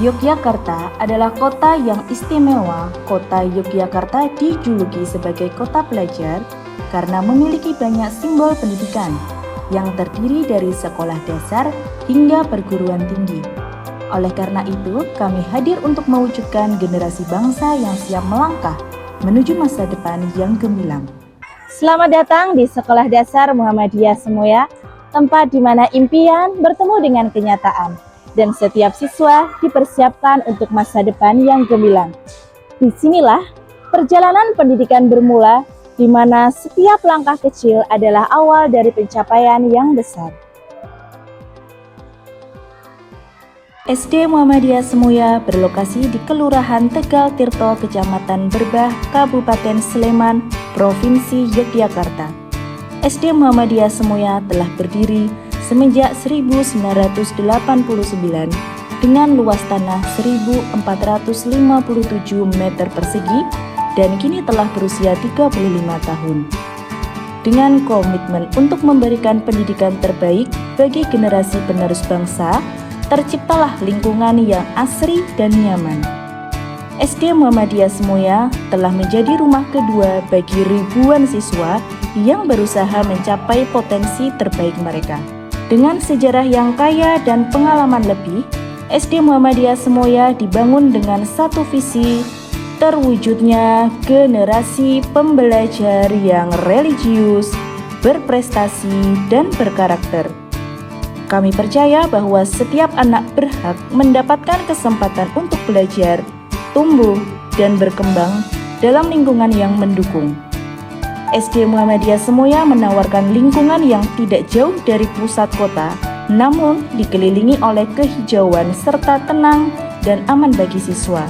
Yogyakarta adalah kota yang istimewa. Kota Yogyakarta dijuluki sebagai kota pelajar karena memiliki banyak simbol pendidikan yang terdiri dari sekolah dasar hingga perguruan tinggi. Oleh karena itu, kami hadir untuk mewujudkan generasi bangsa yang siap melangkah menuju masa depan yang gemilang. Selamat datang di Sekolah Dasar Muhammadiyah Semuya, tempat di mana impian bertemu dengan kenyataan, dan setiap siswa dipersiapkan untuk masa depan yang gemilang. Disinilah perjalanan pendidikan bermula, di mana setiap langkah kecil adalah awal dari pencapaian yang besar. SD Muhammadiyah Semuya berlokasi di Kelurahan Tegal Tirto, Kecamatan Berbah, Kabupaten Sleman, Provinsi Yogyakarta. SD Muhammadiyah Semuya telah berdiri semenjak 1989 dengan luas tanah 1.457 meter persegi dan kini telah berusia 35 tahun. Dengan komitmen untuk memberikan pendidikan terbaik bagi generasi penerus bangsa, terciptalah lingkungan yang asri dan nyaman. SD Muhammadiyah Semuya telah menjadi rumah kedua bagi ribuan siswa yang berusaha mencapai potensi terbaik mereka. Dengan sejarah yang kaya dan pengalaman lebih, SD Muhammadiyah Semuya dibangun dengan satu visi, terwujudnya generasi pembelajar yang religius, berprestasi, dan berkarakter. Kami percaya bahwa setiap anak berhak mendapatkan kesempatan untuk belajar, tumbuh, dan berkembang dalam lingkungan yang mendukung. SD Muhammadiyah Semuya menawarkan lingkungan yang tidak jauh dari pusat kota, namun dikelilingi oleh kehijauan serta tenang dan aman bagi siswa.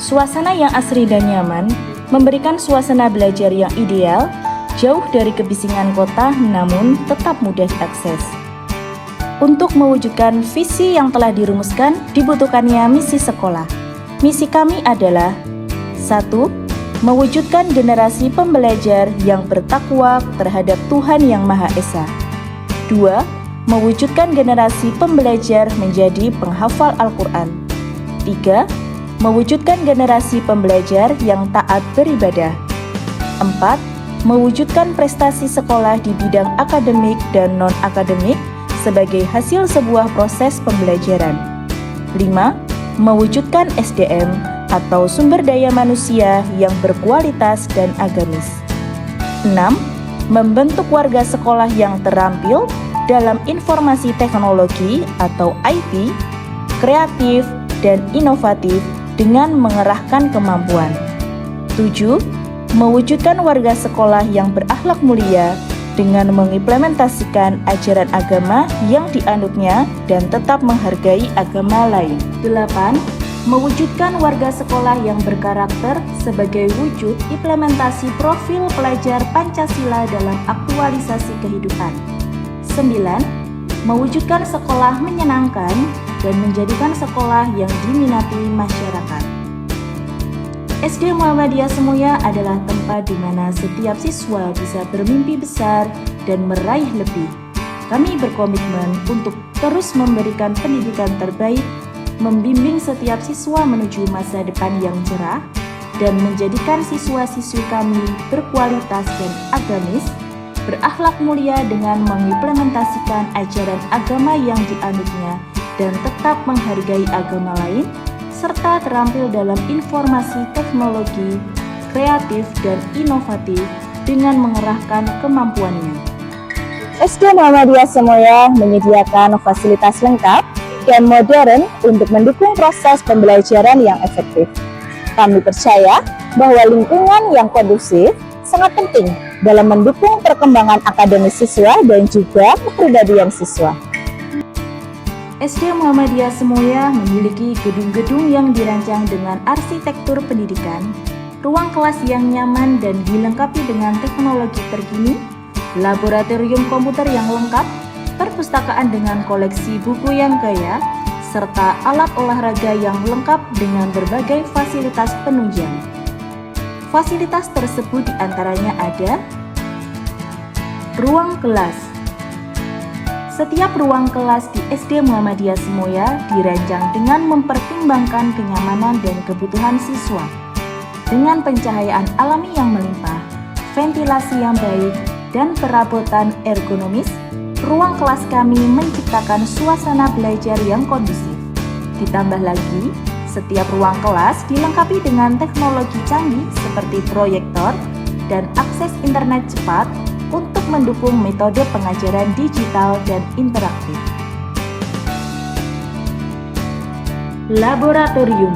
Suasana yang asri dan nyaman memberikan suasana belajar yang ideal, jauh dari kebisingan kota namun tetap mudah diakses. Untuk mewujudkan visi yang telah dirumuskan, dibutuhkannya misi sekolah. Misi kami adalah 1. Mewujudkan generasi pembelajar yang bertakwa terhadap Tuhan Yang Maha Esa. 2. Mewujudkan generasi pembelajar menjadi penghafal Al-Quran. 3. Mewujudkan generasi pembelajar yang taat beribadah. 4. Mewujudkan prestasi sekolah di bidang akademik dan non-akademik sebagai hasil sebuah proses pembelajaran. 5. Mewujudkan SDM atau sumber daya manusia yang berkualitas dan agamis. 6. Membentuk warga sekolah yang terampil dalam informasi teknologi atau IT, kreatif dan inovatif dengan mengerahkan kemampuan. 7. Mewujudkan warga sekolah yang berakhlak mulia dengan mengimplementasikan ajaran agama yang dianutnya dan tetap menghargai agama lain. 8. Mewujudkan warga sekolah yang berkarakter sebagai wujud implementasi profil pelajar Pancasila dalam aktualisasi kehidupan. 9. Mewujudkan sekolah menyenangkan dan menjadikan sekolah yang diminati masyarakat. SD Muhammadiyah Semuya adalah tempat di mana setiap siswa bisa bermimpi besar dan meraih lebih. Kami berkomitmen untuk terus memberikan pendidikan terbaik, membimbing setiap siswa menuju masa depan yang cerah, dan menjadikan siswa-siswi kami berkualitas dan agamis, berakhlak mulia dengan mengimplementasikan ajaran agama yang dianutnya dan tetap menghargai agama lain, serta terampil dalam informasi teknologi, kreatif, dan inovatif dengan mengerahkan kemampuannya. SD Muhammadiyah Semuya menyediakan fasilitas lengkap dan modern untuk mendukung proses pembelajaran yang efektif. Kami percaya bahwa lingkungan yang kondusif sangat penting dalam mendukung perkembangan akademis siswa dan juga kepribadian siswa. SD Muhammadiyah Semuya memiliki gedung-gedung yang dirancang dengan arsitektur pendidikan, ruang kelas yang nyaman dan dilengkapi dengan teknologi terkini, laboratorium komputer yang lengkap, perpustakaan dengan koleksi buku yang kaya, serta alat olahraga yang lengkap dengan berbagai fasilitas penunjang. Fasilitas tersebut diantaranya ada ruang kelas, Setiap ruang kelas di SD Muhammadiyah Semoya dirancang dengan mempertimbangkan kenyamanan dan kebutuhan siswa. Dengan pencahayaan alami yang melimpah, ventilasi yang baik, dan perabotan ergonomis, ruang kelas kami menciptakan suasana belajar yang kondusif. Ditambah lagi, setiap ruang kelas dilengkapi dengan teknologi canggih seperti proyektor dan akses internet cepat untuk mendukung metode pengajaran digital dan interaktif. Laboratorium.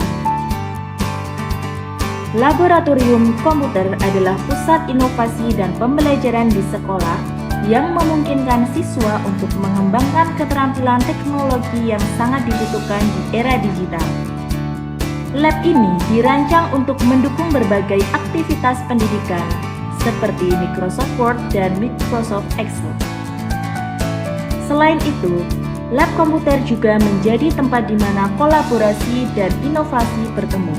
Laboratorium komputer adalah pusat inovasi dan pembelajaran di sekolah yang memungkinkan siswa untuk mengembangkan keterampilan teknologi yang sangat dibutuhkan di era digital. Lab ini dirancang untuk mendukung berbagai aktivitas pendidikan seperti Microsoft Word dan Microsoft Excel. Selain itu, lab komputer juga menjadi tempat di mana kolaborasi dan inovasi bertemu.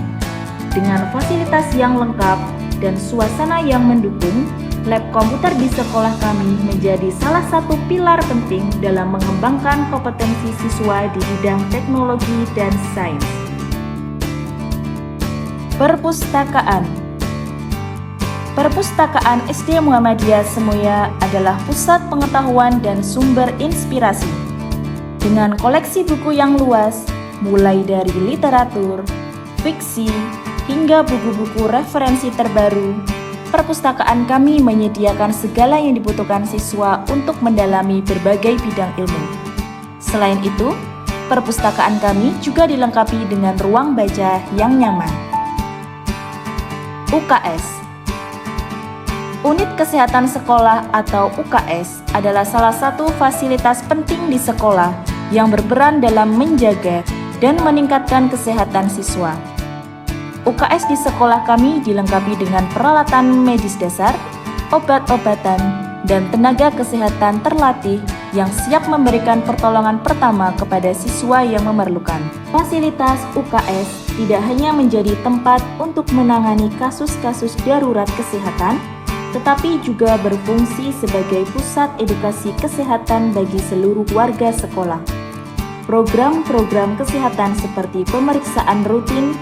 Dengan fasilitas yang lengkap dan suasana yang mendukung, lab komputer di sekolah kami menjadi salah satu pilar penting dalam mengembangkan kompetensi siswa di bidang teknologi dan sains. Perpustakaan. Perpustakaan SD Muhammadiyah Semoya adalah pusat pengetahuan dan sumber inspirasi. Dengan koleksi buku yang luas, mulai dari literatur, fiksi, hingga buku-buku referensi terbaru, perpustakaan kami menyediakan segala yang dibutuhkan siswa untuk mendalami berbagai bidang ilmu. Selain itu, perpustakaan kami juga dilengkapi dengan ruang baca yang nyaman. UKS. Unit Kesehatan Sekolah atau UKS adalah salah satu fasilitas penting di sekolah yang berperan dalam menjaga dan meningkatkan kesehatan siswa. UKS di sekolah kami dilengkapi dengan peralatan medis dasar, obat-obatan, dan tenaga kesehatan terlatih yang siap memberikan pertolongan pertama kepada siswa yang memerlukan. Fasilitas UKS tidak hanya menjadi tempat untuk menangani kasus-kasus darurat kesehatan, tetapi juga berfungsi sebagai pusat edukasi kesehatan bagi seluruh warga sekolah. Program-program kesehatan seperti pemeriksaan rutin,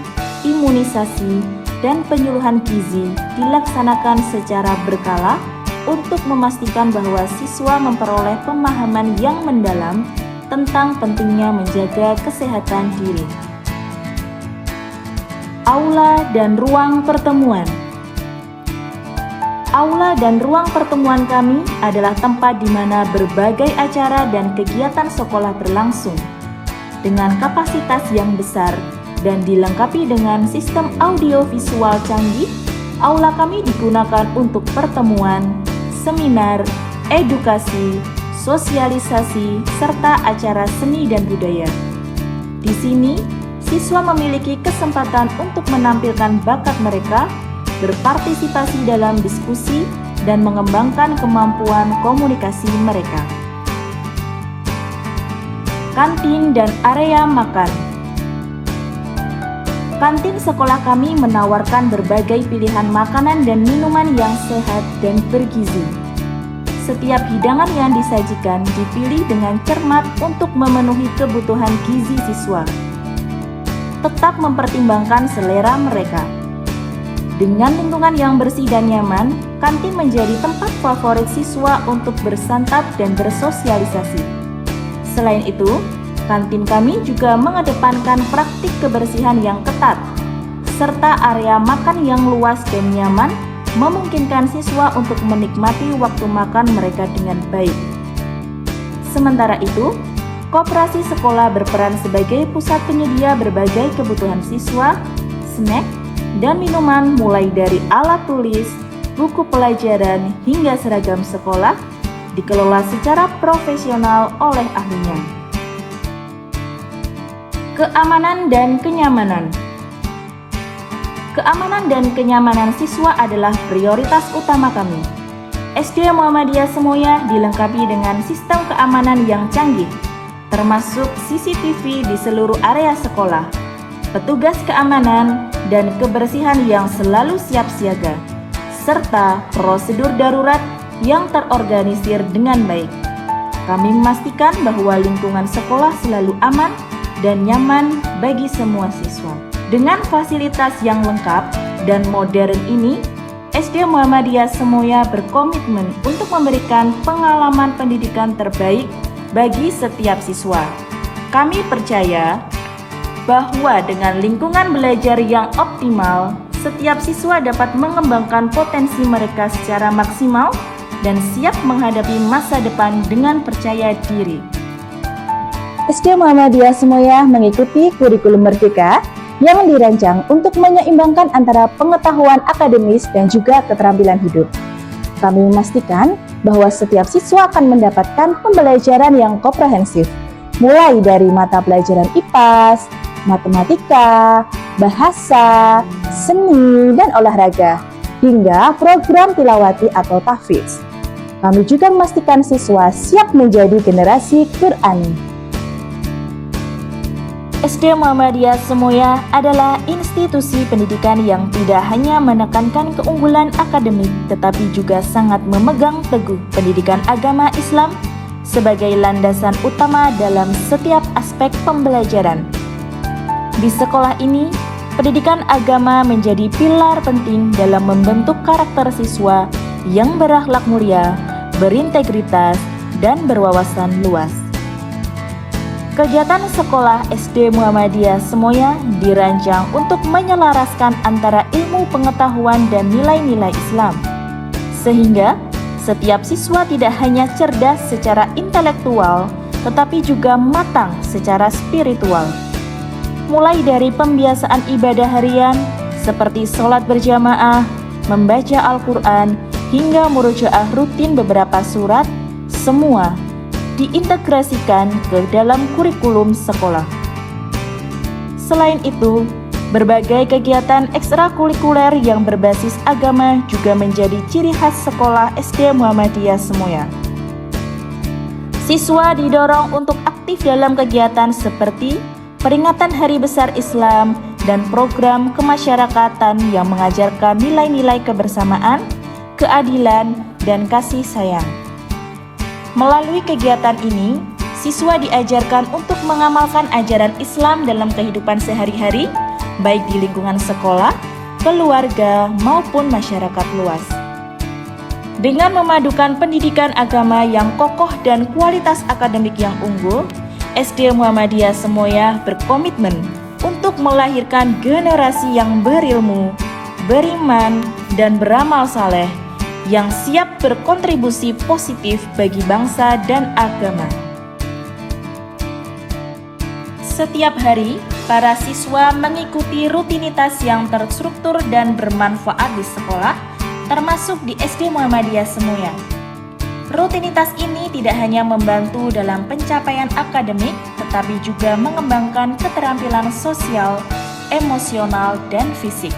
imunisasi, dan penyuluhan gizi dilaksanakan secara berkala untuk memastikan bahwa siswa memperoleh pemahaman yang mendalam tentang pentingnya menjaga kesehatan diri. Aula dan ruang pertemuan. Aula dan ruang pertemuan kami adalah tempat di mana berbagai acara dan kegiatan sekolah berlangsung. Dengan kapasitas yang besar dan dilengkapi dengan sistem audio visual canggih, aula kami digunakan untuk pertemuan, seminar, edukasi, sosialisasi, serta acara seni dan budaya. Di sini, siswa memiliki kesempatan untuk menampilkan bakat mereka, berpartisipasi dalam diskusi, dan mengembangkan kemampuan komunikasi mereka. Kantin dan area makan. Kantin sekolah kami menawarkan berbagai pilihan makanan dan minuman yang sehat dan bergizi. Setiap hidangan yang disajikan dipilih dengan cermat untuk memenuhi kebutuhan gizi siswa. Tetap mempertimbangkan selera mereka. Dengan lingkungan yang bersih dan nyaman, kantin menjadi tempat favorit siswa untuk bersantap dan bersosialisasi. Selain itu, kantin kami juga mengedepankan praktik kebersihan yang ketat, serta area makan yang luas dan nyaman, memungkinkan siswa untuk menikmati waktu makan mereka dengan baik. Sementara itu, koperasi sekolah berperan sebagai pusat penyedia berbagai kebutuhan siswa, snack, dan minuman mulai dari alat tulis, buku pelajaran, hingga seragam sekolah, dikelola secara profesional oleh ahlinya. Keamanan dan kenyamanan. Keamanan dan kenyamanan siswa adalah prioritas utama kami. SD Muhammadiyah Semoya dilengkapi dengan sistem keamanan yang canggih, termasuk CCTV di seluruh area sekolah, petugas keamanan, dan kebersihan yang selalu siap siaga, serta prosedur darurat yang terorganisir dengan baik. Kami memastikan bahwa lingkungan sekolah selalu aman dan nyaman bagi semua siswa. Dengan fasilitas yang lengkap dan modern ini, SD Muhammadiyah Semoya berkomitmen untuk memberikan pengalaman pendidikan terbaik bagi setiap siswa. Kami percaya bahwa dengan lingkungan belajar yang optimal, setiap siswa dapat mengembangkan potensi mereka secara maksimal dan siap menghadapi masa depan dengan percaya diri. SD Muhammadiyah Semoya mengikuti kurikulum Merdeka yang dirancang untuk menyeimbangkan antara pengetahuan akademis dan juga keterampilan hidup. Kami memastikan bahwa setiap siswa akan mendapatkan pembelajaran yang komprehensif, mulai dari mata pelajaran IPAS, matematika, bahasa, seni, dan olahraga, hingga program tilawati atau tahfiz. Kami juga memastikan siswa siap menjadi generasi Qur'ani. SD Muhammadiyah Semoya adalah institusi pendidikan yang tidak hanya menekankan keunggulan akademik, tetapi juga sangat memegang teguh pendidikan agama Islam sebagai landasan utama dalam setiap aspek pembelajaran. Di sekolah ini, pendidikan agama menjadi pilar penting dalam membentuk karakter siswa yang berakhlak mulia, berintegritas, dan berwawasan luas. Kegiatan sekolah SD Muhammadiyah Semoya dirancang untuk menyelaraskan antara ilmu pengetahuan dan nilai-nilai Islam, sehingga setiap siswa tidak hanya cerdas secara intelektual, tetapi juga matang secara spiritual. Mulai dari pembiasaan ibadah harian seperti sholat berjamaah, membaca Al-Quran, hingga murojaah rutin beberapa surat, semua diintegrasikan ke dalam kurikulum sekolah. Selain itu, berbagai kegiatan ekstrakurikuler yang berbasis agama juga menjadi ciri khas sekolah SD Muhammadiyah Semoya. Siswa didorong untuk aktif dalam kegiatan seperti peringatan Hari Besar Islam dan program kemasyarakatan yang mengajarkan nilai-nilai kebersamaan, keadilan, dan kasih sayang. Melalui kegiatan ini, siswa diajarkan untuk mengamalkan ajaran Islam dalam kehidupan sehari-hari, baik di lingkungan sekolah, keluarga, maupun masyarakat luas. Dengan memadukan pendidikan agama yang kokoh dan kualitas akademik yang unggul, SD Muhammadiyah Semoya berkomitmen untuk melahirkan generasi yang berilmu, beriman, dan beramal saleh, yang siap berkontribusi positif bagi bangsa dan agama. Setiap hari, para siswa mengikuti rutinitas yang terstruktur dan bermanfaat di sekolah, termasuk di SD Muhammadiyah Semoya. Rutinitas ini tidak hanya membantu dalam pencapaian akademik, tetapi juga mengembangkan keterampilan sosial, emosional, dan fisik.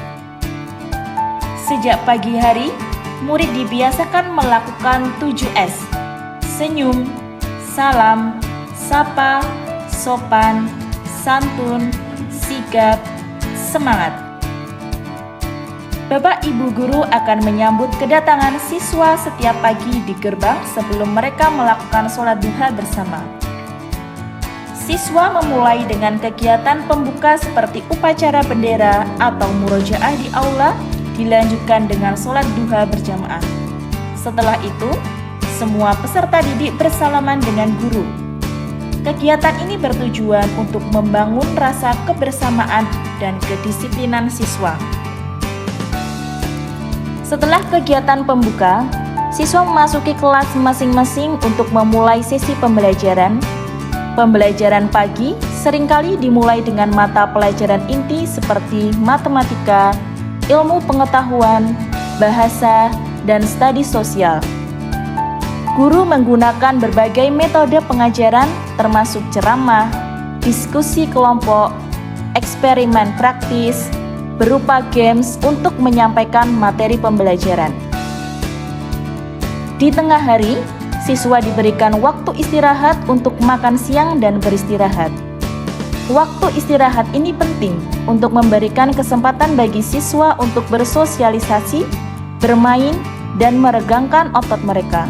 Sejak pagi hari, murid dibiasakan melakukan 7S: senyum, salam, sapa, sopan, santun, sigap, semangat. Bapak Ibu guru akan menyambut kedatangan siswa setiap pagi di gerbang sebelum mereka melakukan sholat duha bersama. Siswa memulai dengan kegiatan pembuka seperti upacara bendera atau murojaah di aula, dilanjutkan dengan sholat duha berjamaah. Setelah itu, semua peserta didik bersalaman dengan guru. Kegiatan ini bertujuan untuk membangun rasa kebersamaan dan kedisiplinan siswa. Setelah kegiatan pembuka, siswa memasuki kelas masing-masing untuk memulai sesi pembelajaran. Pembelajaran pagi seringkali dimulai dengan mata pelajaran inti seperti matematika, ilmu pengetahuan, bahasa, dan studi sosial. Guru menggunakan berbagai metode pengajaran termasuk ceramah, diskusi kelompok, eksperimen praktis, berupa games untuk menyampaikan materi pembelajaran. Di tengah hari, siswa diberikan waktu istirahat untuk makan siang dan beristirahat. Waktu istirahat ini penting untuk memberikan kesempatan bagi siswa untuk bersosialisasi, bermain, dan meregangkan otot mereka.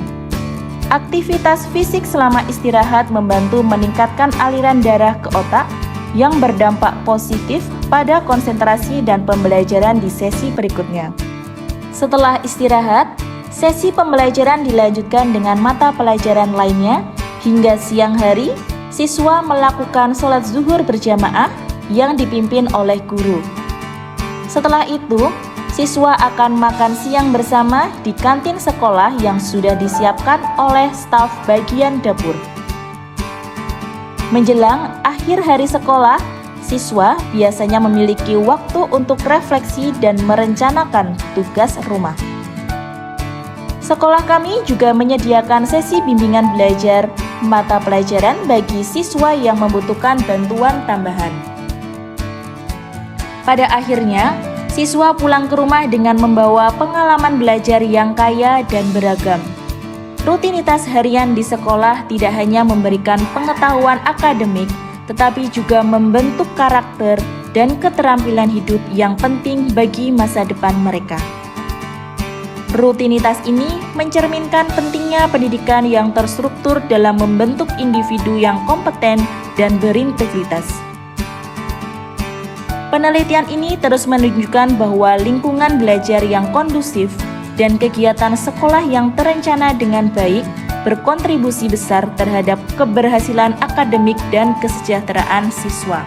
Aktivitas fisik selama istirahat membantu meningkatkan aliran darah ke otak yang berdampak positif pada konsentrasi dan pembelajaran di sesi berikutnya. Setelah istirahat, sesi pembelajaran dilanjutkan dengan mata pelajaran lainnya hingga siang hari. Siswa melakukan sholat zuhur berjamaah yang dipimpin oleh guru. Setelah itu, siswa akan makan siang bersama di kantin sekolah yang sudah disiapkan oleh staf bagian dapur. Menjelang akhir hari sekolah, siswa biasanya memiliki waktu untuk refleksi dan merencanakan tugas rumah. Sekolah kami juga menyediakan sesi bimbingan belajar mata pelajaran bagi siswa yang membutuhkan bantuan tambahan. Pada akhirnya, siswa pulang ke rumah dengan membawa pengalaman belajar yang kaya dan beragam. Rutinitas harian di sekolah tidak hanya memberikan pengetahuan akademik, tetapi juga membentuk karakter dan keterampilan hidup yang penting bagi masa depan mereka. Rutinitas ini mencerminkan pentingnya pendidikan yang terstruktur dalam membentuk individu yang kompeten dan berintegritas. Penelitian ini terus menunjukkan bahwa lingkungan belajar yang kondusif dan kegiatan sekolah yang terencana dengan baik berkontribusi besar terhadap keberhasilan akademik dan kesejahteraan siswa.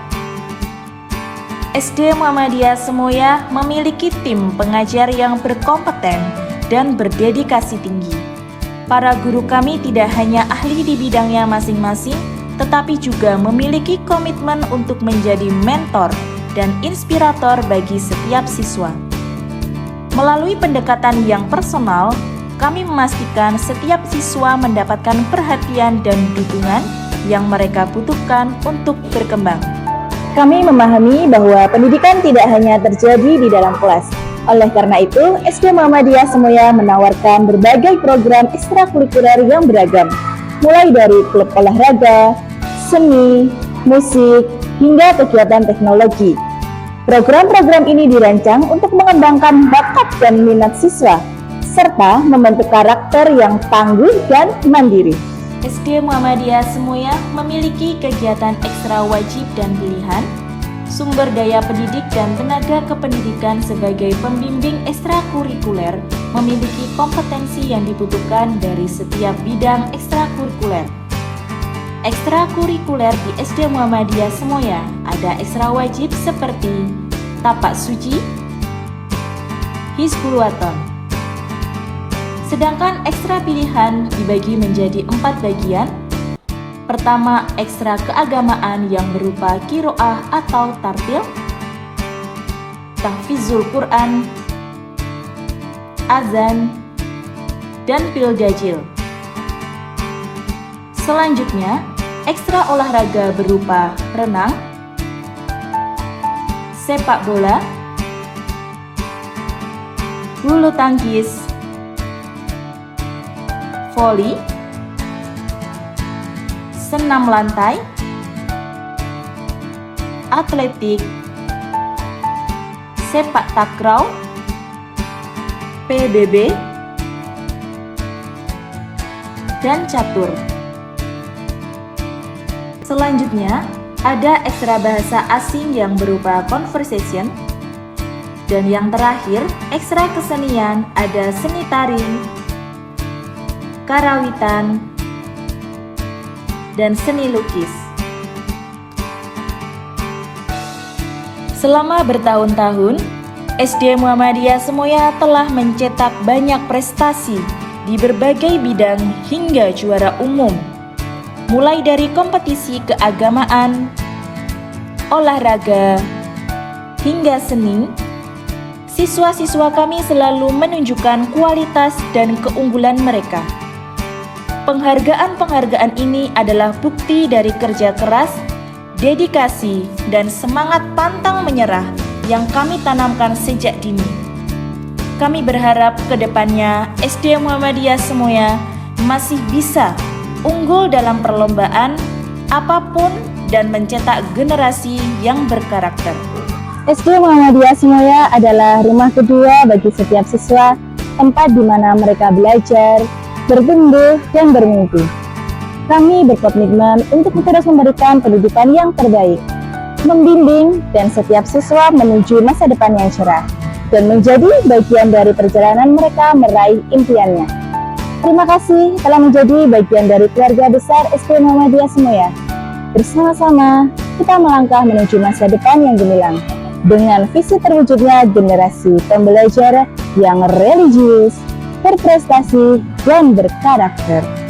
SD Muhammadiyah Semoya memiliki tim pengajar yang berkompeten dan berdedikasi tinggi. Para guru kami tidak hanya ahli di bidangnya masing-masing, tetapi juga memiliki komitmen untuk menjadi mentor dan inspirator bagi setiap siswa. Melalui pendekatan yang personal, kami memastikan setiap siswa mendapatkan perhatian dan dukungan yang mereka butuhkan untuk berkembang. Kami memahami bahwa pendidikan tidak hanya terjadi di dalam kelas. Oleh karena itu, SD Muhammadiyah Semoya menawarkan berbagai program ekstrakurikuler yang beragam, mulai dari klub olahraga, seni, musik, hingga kegiatan teknologi. Program-program ini dirancang untuk mengembangkan bakat dan minat siswa, serta membentuk karakter yang tangguh dan mandiri. SD Muhammadiyah Semoya memiliki kegiatan ekstra wajib dan pilihan, sumber daya pendidik dan tenaga kependidikan sebagai pembimbing ekstrakurikuler, memiliki kompetensi yang dibutuhkan dari setiap bidang ekstrakurikuler. Ekstrakurikuler di SD Muhammadiyah Semoya ada ekstra wajib seperti tapak suci, Hizbul Waton. Sedangkan ekstra pilihan dibagi menjadi 4 bagian. Pertama, ekstra keagamaan yang berupa qiraah atau tartil, tahfizul Quran, azan, dan pildajil. Selanjutnya, ekstra olahraga berupa renang, sepak bola, bulu tangkis, voli, senam lantai, atletik, sepak takraw, PBB, dan catur. Selanjutnya, ada ekstra bahasa asing yang berupa conversation. Dan yang terakhir, ekstra kesenian ada seni tari, karawitan, dan seni lukis. Selama bertahun-tahun, SD Muhammadiyah Semoya telah mencetak banyak prestasi di berbagai bidang hingga juara umum, mulai dari kompetisi keagamaan, olahraga, hingga seni. Siswa-siswa kami selalu menunjukkan kualitas dan keunggulan mereka. Penghargaan-penghargaan ini adalah bukti dari kerja keras, dedikasi, dan semangat pantang menyerah yang kami tanamkan sejak dini. Kami berharap ke depannya SD Muhammadiyah Semoya masih bisa unggul dalam perlombaan apapun dan mencetak generasi yang berkarakter. SD Muhammadiyah Semoya adalah rumah kedua bagi setiap siswa, tempat di mana mereka belajar, bertumbuh, dan bermimpi. Kami berkomitmen untuk terus memberikan pendidikan yang terbaik, membimbing, dan setiap siswa menuju masa depan yang cerah, dan menjadi bagian dari perjalanan mereka meraih impiannya. Terima kasih telah menjadi bagian dari keluarga besar SD Muhammadiyah Semuya. Bersama-sama, kita melangkah menuju masa depan yang gemilang, dengan visi terwujudnya generasi pembelajar yang religius, berprestasi, dan berkarakter.